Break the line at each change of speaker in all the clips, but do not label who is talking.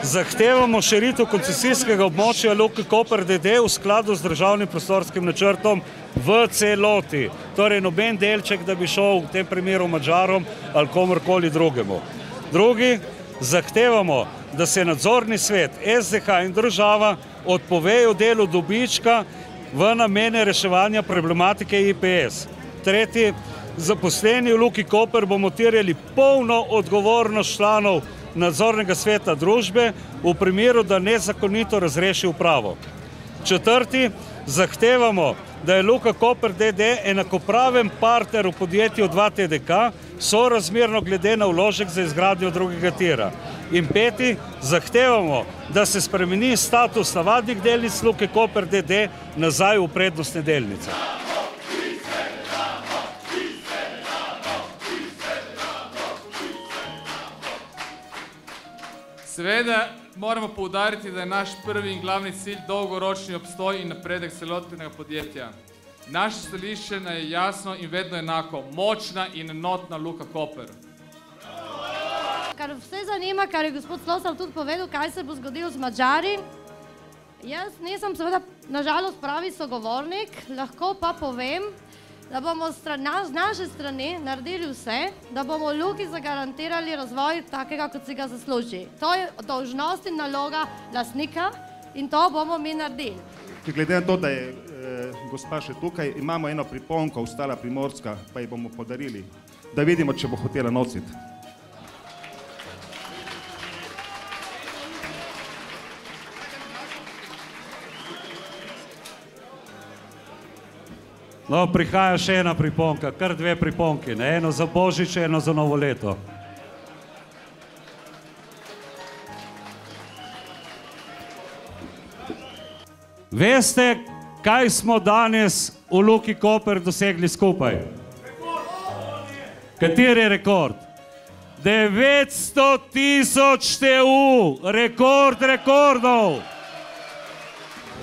Zahtevamo širitev koncesijskega območja Luke Koper d.d. v skladu z državnim prostorskim načrtom v celoti. Torej noben delček, da bi šel v tem primeru Madžarom ali komorkoli drugemu. Drugi, zahtevamo, da se nadzorni svet, SDH in država odpovejo delu dobička v namene reševanja problematike IPS. Tretji, zaposleni v Luki Koper bomo terjali polno odgovornost članov nadzornega sveta družbe v primeru, da nezakonito razreši upravo. Četrti, zahtevamo, da je Luka Koper d.d. enakopraven partner v podjetju 2TDK, sorazmerno glede na vložek za izgradnjo drugega tira. In peti, zahtevamo, da se spremeni status navadnih delnic Luke Koper d.d. nazaj v prednostne delnice.
Seveda moramo poudariti, da je naš prvi in glavni cilj dolgoročni obstoj in napredek celotnega podjetja. Naše stališče je jasno in vedno enako, močna in enotna Luka Koper.
Kar vse zanima, kar je gospod Slosal tudi povedal, kaj se bo zgodilo z Madžari. Jaz nisem seveda nažalost pravi sogovornik, lahko pa povem, da bomo z naše strani naredili vse, da bomo Luki zagarantirali razvoj takega, kot si ga zasluži. To je dolžnost in naloga lastnika in to bomo mi naredili.
Glede na to, da je gospa še tukaj, imamo eno priponko, ostala Primorska, pa ji bomo podarili, da vidimo, če bo hotela nositi.
No, prihaja še ena priponka, kar dve priponki, ne? Eno za Božič, eno za novo leto. Veste, kaj smo danes v Luki Koper dosegli skupaj? Kateri rekord? 900.000 TU, rekord rekordov!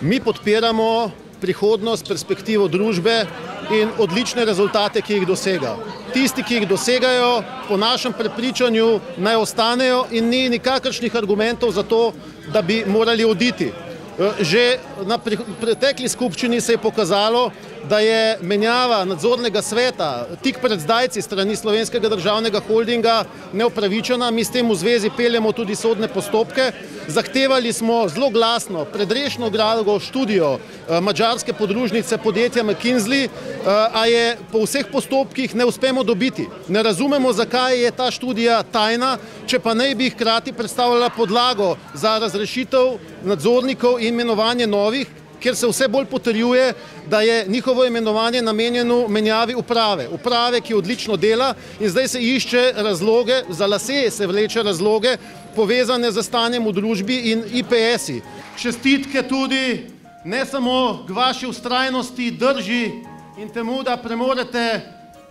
Mi podpiramo prihodnost, perspektivo družbe in odlične rezultate, ki jih dosega. Tisti, ki jih dosegajo, po našem prepričanju naj ostanejo in ni nikakršnih argumentov za to, da bi morali oditi. Že na pretekli skupščini se je pokazalo, da je menjava nadzornega sveta tik pred zdajci strani Slovenskega državnega holdinga neupravičena. Mi s tem v zvezi peljemo tudi sodne postopke. Zahtevali smo zelo glasno predrešno drago študijo madžarske podružnice podjetja McKinsey, a je po vseh postopkih ne uspemo dobiti. Ne razumemo, zakaj je ta študija tajna, če pa naj bi hkrati predstavljala podlago za razrešitev nadzornikov in imenovanje novih, kjer se vse bolj potrjuje, da je njihovo imenovanje namenjeno menjavi uprave. Uprave, ki odlično dela in zdaj se išče razloge, za lase se vleče razloge, povezane z stanjem v družbi in IPS-i. Čestitke tudi ne samo k vaši vztrajnosti, drži in temu, da premorete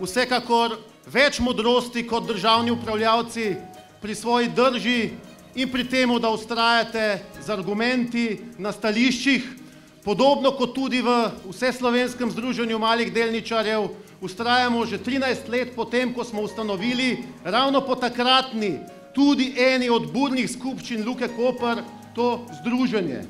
vsekakor več modrosti kot državni upravljavci pri svoji drži in pri temu, da vztrajate z argumenti na stališčih, podobno kot tudi v Vseslovenskem združenju malih delničarjev vztrajamo že 13 let potem, ko smo ustanovili ravno po takratni tudi eni od burnih skupščin Luke Koper to združenje.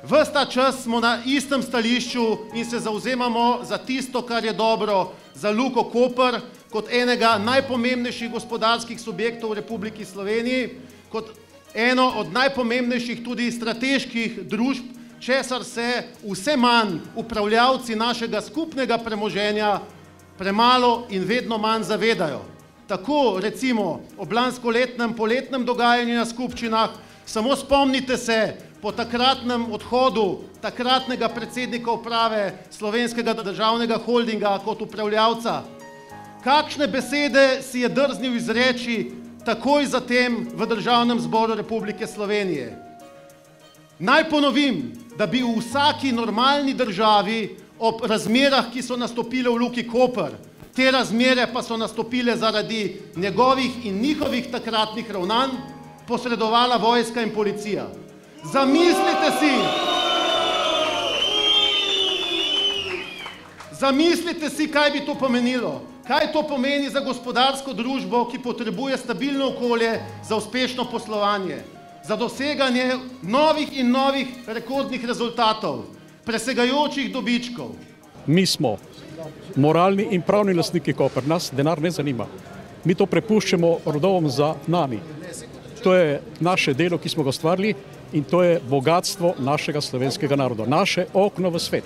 Ves ta čas smo na istem stališču in se zavzemamo za tisto, kar je dobro za Luko Koper, kot enega najpomembnejših gospodarskih subjektov v Republiki Sloveniji, kot eno od najpomembnejših tudi strateških družb, česar se vse manj upravljavci našega skupnega premoženja premalo in vedno manj zavedajo. Tako recimo ob lanskoletnem poletnem dogajanju na skupščinah, samo spomnite se po takratnem odhodu takratnega predsednika uprave Slovenskega državnega holdinga kot upravljavca. Kakšne besede si je drznil izreči takoj zatem v Državnem zboru Republike Slovenije. Naj ponovim, da bi v vsaki normalni državi ob razmerah, ki so nastopile v Luki Koper, te razmere pa so nastopile zaradi njegovih in njihovih takratnih ravnanj, posredovala vojska in policija. Zamislite si, Zamislite si, kaj bi to pomenilo. Kaj to pomeni za gospodarsko družbo, ki potrebuje stabilno okolje za uspešno poslovanje, za doseganje novih in novih rekordnih rezultatov, presegajočih dobičkov.
Mi smo moralni in pravni lastniki Koper, nas denar ne zanima. Mi to prepuščamo rodovom za nami. To je naše delo, ki smo ga ustvarili in to je bogatstvo našega slovenskega naroda, naše okno v svet.